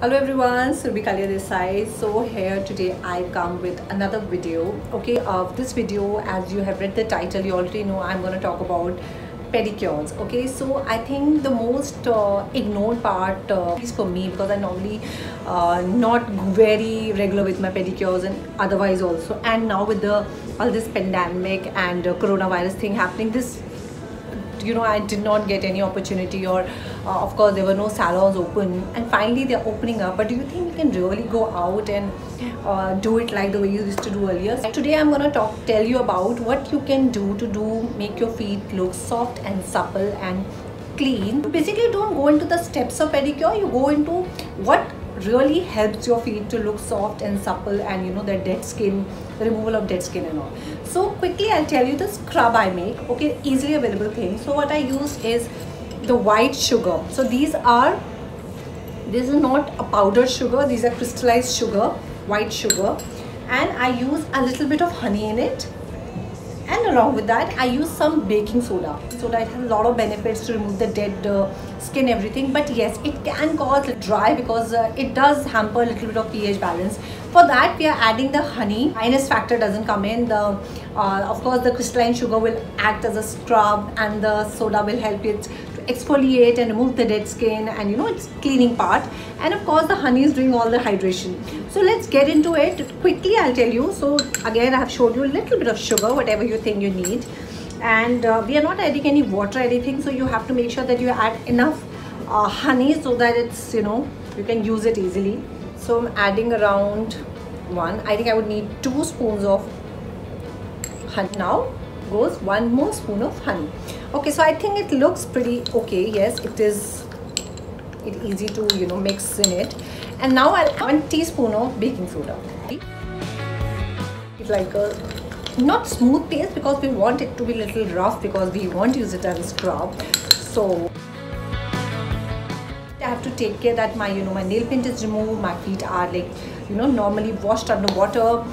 Hello everyone, Surbhi Kalia this side. So here today I come with another video. Okay, this video, as you have read the title, you already know I'm going to talk about pedicures. Okay, so I think the most ignored part is for me, because I normally not very regular with my pedicures and otherwise also. And now with the all this pandemic and coronavirus thing happening, this I did not get any opportunity, or of course there were no salons open, and finally they're opening up. But do you think you can really go out and do it like the way you used to do earlier? Today I'm going to tell you about what you can do make your feet look soft and supple and clean. Basically, don't go into the steps of pedicure, you go into what really helps your feet to look soft and supple, and the dead skin, the removal of dead skin and all. So quickly I'll tell you the scrub I make. Okay, easily available thing. So what I use is the white sugar. So this is not a powdered sugar, these are crystallized sugar, white sugar, and I use a little bit of honey in it. And along with that, I use some baking soda. So that has a lot of benefits to remove the dead skin, everything. But yes, it can cause dry, because it does hamper a little bit of pH balance. For that, we are adding the honey. Dryness factor doesn't come in. Of course, the crystalline sugar will act as a scrub, and the soda will help it to exfoliate and remove the dead skin, and it's cleaning part. And of course, the honey is doing all the hydration. So let's get into it quickly. I'll tell you. So again, I have showed you a little bit of sugar, whatever you think you need, and we are not adding any water or anything. So you have to make sure that you add enough honey, so that it's you can use it easily. So I'm adding around I think I would need 2 spoons of honey. Now goes 1 more spoon of honey. Okay, so I think it looks pretty okay. Yes, it's easy to mix in it. And now I'll add 1 teaspoon of baking soda. It's like a not smooth paste, because we want it to be a little rough, because we want to use it as a scrub. So I have to take care that my my nail paint is removed, my feet are like normally washed under water.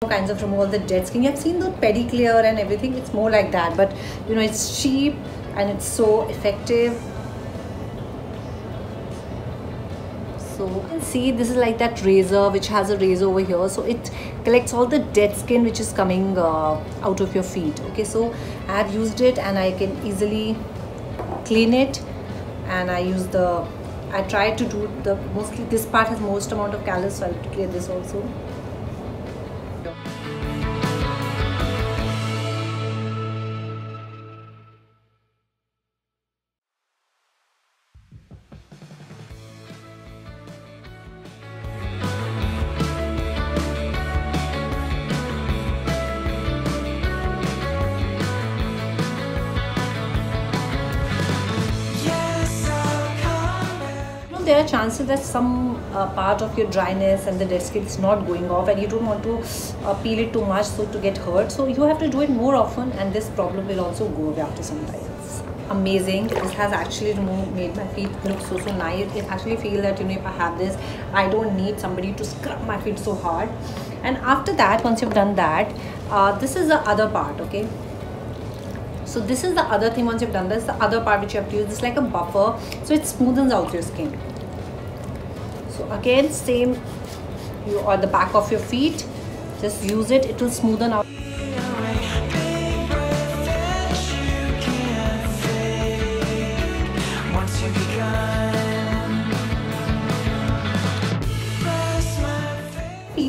kinds of remove all the dead skin. You have seen the pedicure and everything, it's more like that, but you know, it's cheap and it's so effective. So you can see this is like that razor which has a razor over here, so it collects all the dead skin which is coming out of your feet. Okay, so I have used it and I can easily clean it, and I try to do mostly this part has most amount of callus, so I'll clear this also. There are chances that some part of your dryness and the dead skin is not going off, and you don't want to peel it too much so to get hurt, so you have to do it more often, and this problem will also go away after some time. It's amazing. This has actually made my feet look so nice. It actually feel that, you know, if I have this, I don't need somebody to scrub my feet so hard. And after that, once you've done that, this is the other part. Okay, so this is the other thing. Once you've done this, the other part which you have to use is like a buffer, so it smoothens out your skin. So again, same, you on the back of your feet, just use it, it will smoothen out.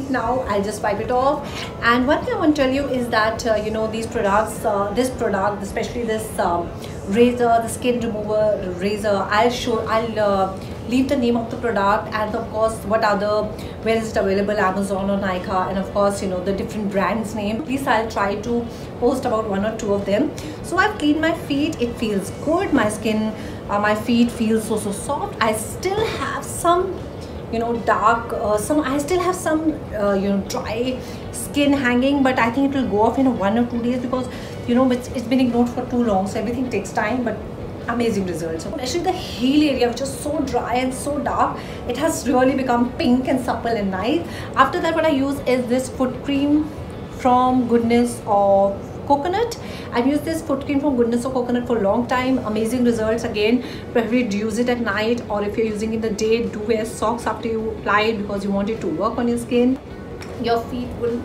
Now I'll just wipe it off. And one thing I want to tell you is that you know, these products, this product, especially this razor, the skin remover razor, I'll leave the name of the product, and of course where is it available, Amazon or Nykaa, and of course, you know, the different brands name. At least I'll try to post about 1 or 2 of them. So I've cleaned my feet, it feels good, my skin, my feet feel so soft. I still have some, you know, dark, I still have some you know, dry skin hanging, but I think it will go off in 1 or 2 days, because you know, it's been ignored for too long, so everything takes time, but amazing results. Especially the heel area, which is so dry and so dark, it has really become pink and supple and nice. After that, what I use is this foot cream from Goodness of Coconut. I've used this foot cream from Goodness of Coconut for a long time. Amazing results. Again, preferably use it at night, or if you're using it in the day, do wear socks after you apply it, because you want it to work on your skin. Your feet will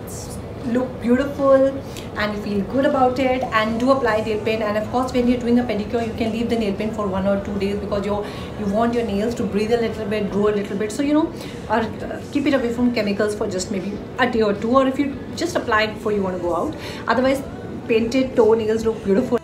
look beautiful and you feel good about it. And do apply nail paint, and of course when you're doing a pedicure, you can leave the nail paint for 1 or 2 days, because you want your nails to breathe a little bit, grow a little bit, so you know, or keep it away from chemicals for just maybe a day or 2, or if you just apply it before you want to go out. Otherwise, painted toe nails look beautiful.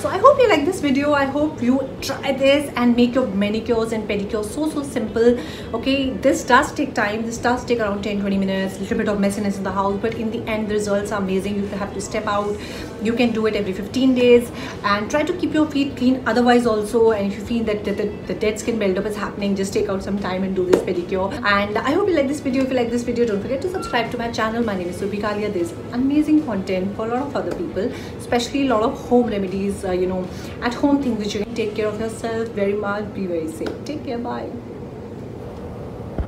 So I hope you like this video. I hope you try this and make your manicures and pedicures so simple. Okay, this does take time, this does take around 10-20 minutes, a little bit of messiness in the house, but in the end the results are amazing. You have to step out, you can do it every 15 days, and try to keep your feet clean otherwise also. And if you feel that the dead skin buildup is happening, just take out some time and do this pedicure. And I hope you like this video. If you like this video, don't forget to subscribe to my channel. My name is Surabhi Kalia. There's amazing content for a lot of other people, especially a lot of home remedies, you know, at home things which you can take care of yourself very much. Be very safe. Take care. Bye.